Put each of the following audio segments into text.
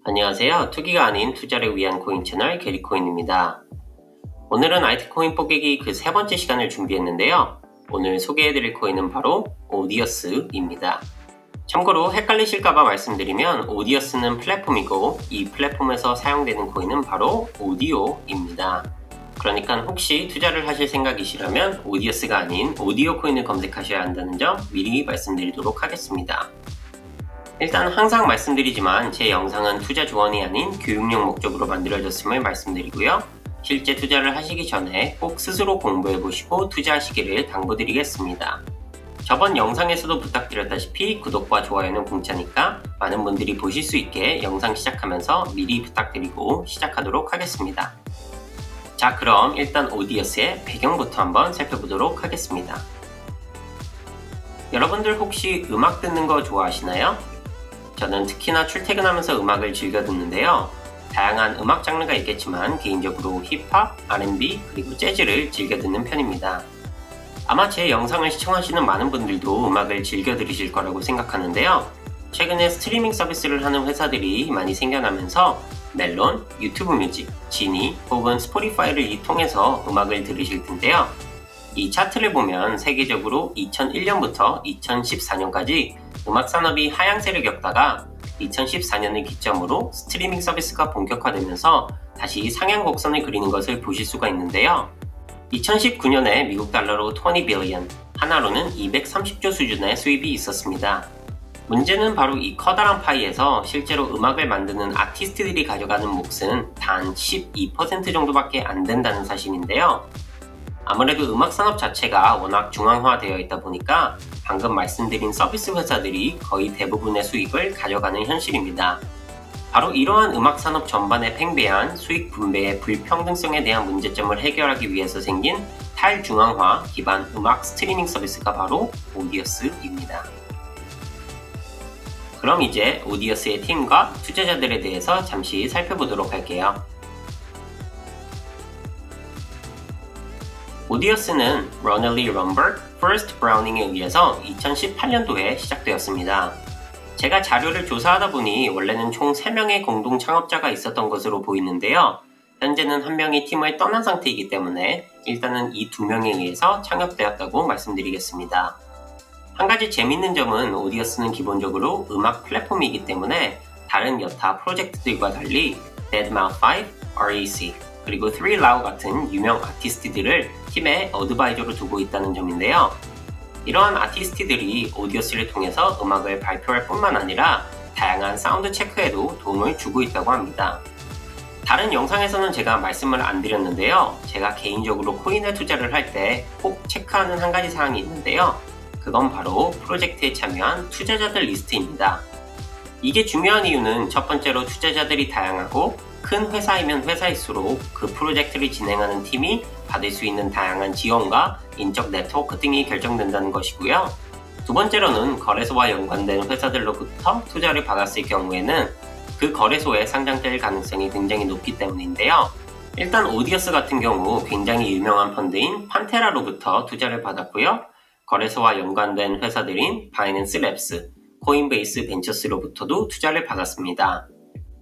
안녕하세요. 투기가 아닌 투자를 위한 코인 채널 게리코인입니다. 오늘은 IT코인 뽀개기 그 세 번째 시간을 준비했는데요. 오늘 소개해드릴 코인은 바로 오디어스입니다. 참고로 헷갈리실까봐 말씀드리면 오디어스는 플랫폼이고 이 플랫폼에서 사용되는 코인은 바로 오디오입니다. 그러니까 혹시 투자를 하실 생각이시라면 오디어스가 아닌 오디오 코인을 검색하셔야 한다는 점 미리 말씀드리도록 하겠습니다. 일단 항상 말씀드리지만 제 영상은 투자 조언이 아닌 교육용 목적으로 만들어졌음을 말씀드리고요. 실제 투자를 하시기 전에 꼭 스스로 공부해보시고 투자하시기를 당부드리겠습니다. 저번 영상에서도 부탁드렸다시피 구독과 좋아요는 공짜니까 많은 분들이 보실 수 있게 영상 시작하면서 미리 부탁드리고 시작하도록 하겠습니다. 자, 그럼 일단 오디어스의 배경부터 한번 살펴보도록 하겠습니다. 여러분들 혹시 음악 듣는 거 좋아하시나요? 저는 특히나 출퇴근하면서 음악을 즐겨 듣는데요. 다양한 음악 장르가 있겠지만 개인적으로 힙합, R&B, 그리고 재즈를 즐겨 듣는 편입니다. 아마 제 영상을 시청하시는 많은 분들도 음악을 즐겨 들으실 거라고 생각하는데요. 최근에 스트리밍 서비스를 하는 회사들이 많이 생겨나면서 멜론, 유튜브 뮤직, 지니 혹은 스포티파이를 통해서 음악을 들으실 텐데요. 이 차트를 보면 세계적으로 2001년부터 2014년까지 음악 산업이 하향세를 겪다가 2014년을 기점으로 스트리밍 서비스가 본격화되면서 다시 상향 곡선을 그리는 것을 보실 수가 있는데요. 2019년에 미국 달러로 20 빌리언, 하나로는 230조 수준의 수입이 있었습니다. 문제는 바로 이 커다란 파이에서 실제로 음악을 만드는 아티스트들이 가져가는 몫은 단 12% 정도밖에 안 된다는 사실인데요. 아무래도 음악 산업 자체가 워낙 중앙화되어 있다 보니까 방금 말씀드린 서비스 회사들이 거의 대부분의 수익을 가져가는 현실입니다. 바로 이러한 음악 산업 전반에 팽배한 수익 분배의 불평등성에 대한 문제점을 해결하기 위해서 생긴 탈중앙화 기반 음악 스트리밍 서비스가 바로 오디어스입니다. 그럼 이제 오디어스의 팀과 투자자들에 대해서 잠시 살펴보도록 할게요. 오디어스는 러널리 럼버트, 퍼스트 브라우닝에 의해서 2018년도에 시작되었습니다. 제가 자료를 조사하다 보니 원래는 총 3명의 공동 창업자가 있었던 것으로 보이는데요. 현재는 한 명이 팀을 떠난 상태이기 때문에 일단은 이 2명에 의해서 창업되었다고 말씀드리겠습니다. 한 가지 재밌는 점은 오디어스는 기본적으로 음악 플랫폼이기 때문에 다른 여타 프로젝트들과 달리 deadmau5, REC, 그리고 3Lao 같은 유명 아티스트들을 팀의 어드바이저로 두고 있다는 점인데요. 이러한 아티스트들이 오디어스를 통해서 음악을 발표할 뿐만 아니라 다양한 사운드 체크에도 도움을 주고 있다고 합니다. 다른 영상에서는 제가 말씀을 안 드렸는데요. 제가 개인적으로 코인에 투자를 할 때 꼭 체크하는 한 가지 사항이 있는데요. 그건 바로 프로젝트에 참여한 투자자들 리스트입니다. 이게 중요한 이유는 첫 번째로 투자자들이 다양하고 큰 회사이면 회사일수록 그 프로젝트를 진행하는 팀이 받을 수 있는 다양한 지원과 인적 네트워크 등이 결정된다는 것이고요. 두 번째로는 거래소와 연관된 회사들로부터 투자를 받았을 경우에는 그 거래소에 상장될 가능성이 굉장히 높기 때문인데요. 일단 오디어스 같은 경우 굉장히 유명한 펀드인 판테라로부터 투자를 받았고요. 거래소와 연관된 회사들인 바이낸스 랩스, 코인베이스 벤처스로부터도 투자를 받았습니다.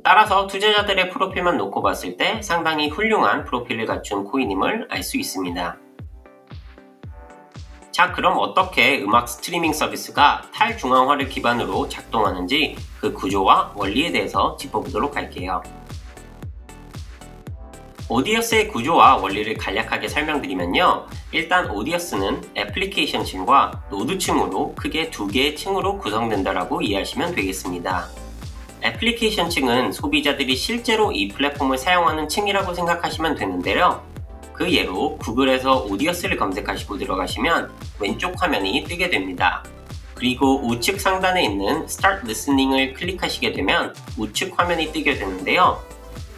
따라서 투자자들의 프로필만 놓고 봤을 때 상당히 훌륭한 프로필을 갖춘 코인임을 알 수 있습니다. 자, 그럼 어떻게 음악 스트리밍 서비스가 탈중앙화를 기반으로 작동하는지 그 구조와 원리에 대해서 짚어보도록 할게요. 오디어스의 구조와 원리를 간략하게 설명드리면요. 일단 오디어스는 애플리케이션 층과 노드 층으로 크게 2개의 층으로 구성된다라고 이해하시면 되겠습니다. 애플리케이션 층은 소비자들이 실제로 이 플랫폼을 사용하는 층이라고 생각하시면 되는데요. 그 예로 구글에서 오디어스를 검색하시고 들어가시면 왼쪽 화면이 뜨게 됩니다. 그리고 우측 상단에 있는 Start Listening을 클릭하시게 되면 우측 화면이 뜨게 되는데요.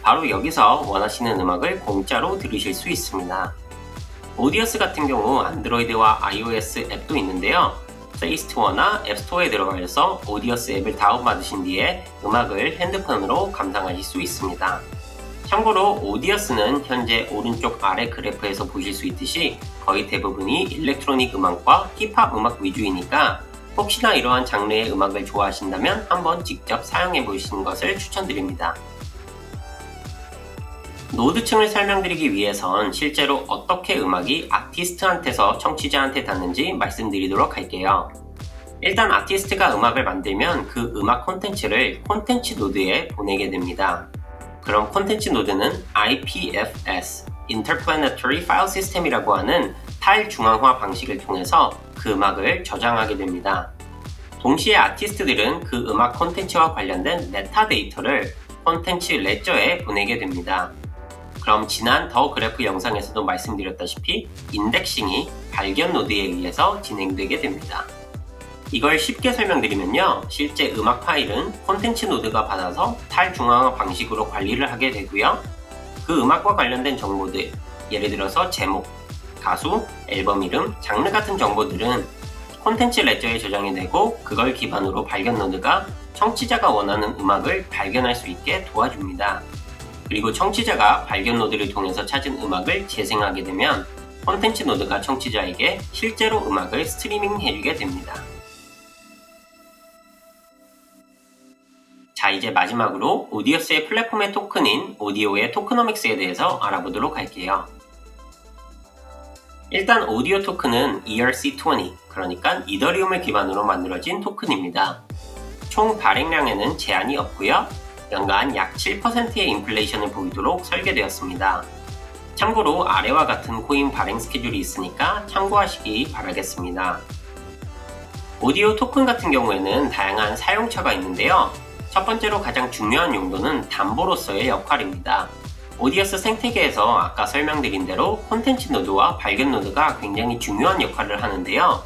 바로 여기서 원하시는 음악을 공짜로 들으실 수 있습니다. 오디어스 같은 경우 안드로이드와 iOS 앱도 있는데요. 플레이스토어나 앱스토어에 들어가셔서 오디어스 앱을 다운받으신 뒤에 음악을 핸드폰으로 감상하실 수 있습니다. 참고로 오디어스는 현재 오른쪽 아래 그래프에서 보실 수 있듯이 거의 대부분이 일렉트로닉 음악과 힙합 음악 위주이니까 혹시나 이러한 장르의 음악을 좋아하신다면 한번 직접 사용해 보시는 것을 추천드립니다. 노드층을 설명드리기 위해선 실제로 어떻게 음악이 아티스트한테서 청취자한테 닿는지 말씀드리도록 할게요. 일단 아티스트가 음악을 만들면 그 음악 콘텐츠를 콘텐츠 노드에 보내게 됩니다. 그럼 콘텐츠 노드는 IPFS, Interplanetary File System이라고 하는 탈중앙화 방식을 통해서 그 음악을 저장하게 됩니다. 동시에 아티스트들은 그 음악 콘텐츠와 관련된 메타데이터를 콘텐츠 레저에 보내게 됩니다. 그럼 지난 더 그래프 영상에서도 말씀드렸다시피 인덱싱이 발견 노드에 의해서 진행되게 됩니다. 이걸 쉽게 설명드리면요, 실제 음악 파일은 콘텐츠 노드가 받아서 탈중앙화 방식으로 관리를 하게 되고요. 그 음악과 관련된 정보들, 예를 들어서 제목, 가수, 앨범 이름, 장르 같은 정보들은 콘텐츠 레저에 저장이 되고 그걸 기반으로 발견 노드가 청취자가 원하는 음악을 발견할 수 있게 도와줍니다. 그리고 청취자가 발견 노드를 통해서 찾은 음악을 재생하게 되면 콘텐츠 노드가 청취자에게 실제로 음악을 스트리밍 해주게 됩니다. 자, 이제 마지막으로 오디오스의 플랫폼의 토큰인 오디오의 토크노믹스에 대해서 알아보도록 할게요. 일단 오디오 토큰은 ERC20, 그러니까 이더리움을 기반으로 만들어진 토큰입니다. 총 발행량에는 제한이 없고요. 연간 약 7%의 인플레이션을 보이도록 설계되었습니다. 참고로 아래와 같은 코인 발행 스케줄이 있으니까 참고하시기 바라겠습니다. 오디오 토큰 같은 경우에는 다양한 사용처가 있는데요. 첫 번째로 가장 중요한 용도는 담보로서의 역할입니다. 오디오스 생태계에서 아까 설명드린 대로 콘텐츠 노드와 발견 노드가 굉장히 중요한 역할을 하는데요.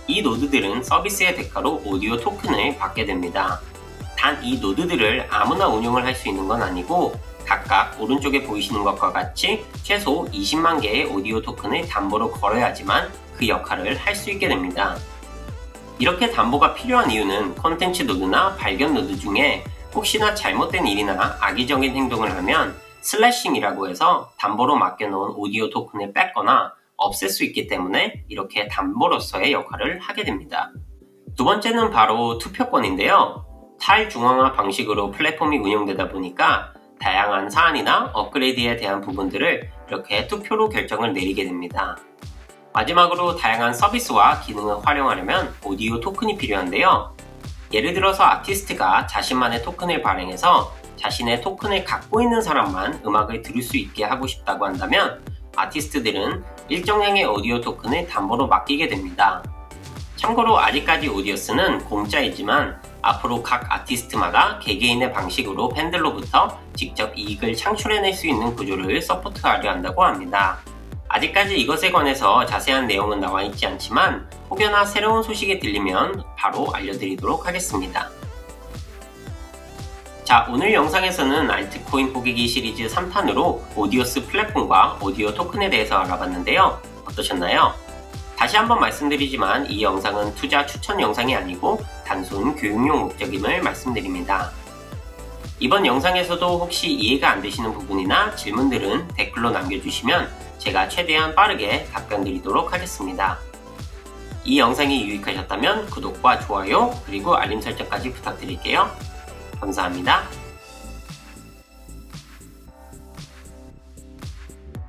이 노드들은 서비스의 대가로 오디오 토큰을 받게 됩니다. 단 이 노드들을 아무나 운용을 할 수 있는 건 아니고 각각 오른쪽에 보이시는 것과 같이 최소 20만 개의 오디오 토큰을 담보로 걸어야지만 그 역할을 할 수 있게 됩니다. 이렇게 담보가 필요한 이유는 콘텐츠 노드나 발견 노드 중에 혹시나 잘못된 일이나 악의적인 행동을 하면 슬래싱이라고 해서 담보로 맡겨놓은 오디오 토큰을 뺏거나 없앨 수 있기 때문에 이렇게 담보로서의 역할을 하게 됩니다. 두 번째는 바로 투표권인데요. 탈중앙화 방식으로 플랫폼이 운영되다 보니까 다양한 사안이나 업그레이드에 대한 부분들을 이렇게 투표로 결정을 내리게 됩니다. 마지막으로 다양한 서비스와 기능을 활용하려면 오디오 토큰이 필요한데요. 예를 들어서 아티스트가 자신만의 토큰을 발행해서 자신의 토큰을 갖고 있는 사람만 음악을 들을 수 있게 하고 싶다고 한다면 아티스트들은 일정량의 오디오 토큰을 담보로 맡기게 됩니다. 참고로 아직까지 오디오스는 공짜이지만 앞으로 각 아티스트마다 개개인의 방식으로 팬들로부터 직접 이익을 창출해낼 수 있는 구조를 서포트하려 한다고 합니다. 아직까지 이것에 관해서 자세한 내용은 나와 있지 않지만 혹여나 새로운 소식이 들리면 바로 알려드리도록 하겠습니다. 자, 오늘 영상에서는 알트코인 포기기 시리즈 3탄으로 오디오스 플랫폼과 오디오 토큰에 대해서 알아봤는데요. 어떠셨나요? 다시 한번 말씀드리지만 이 영상은 투자 추천 영상이 아니고 단순 교육용 목적임을 말씀드립니다. 이번 영상에서도 혹시 이해가 안 되시는 부분이나 질문들은 댓글로 남겨주시면 제가 최대한 빠르게 답변 드리도록 하겠습니다. 이 영상이 유익하셨다면 구독과 좋아요 그리고 알림 설정까지 부탁드릴게요. 감사합니다.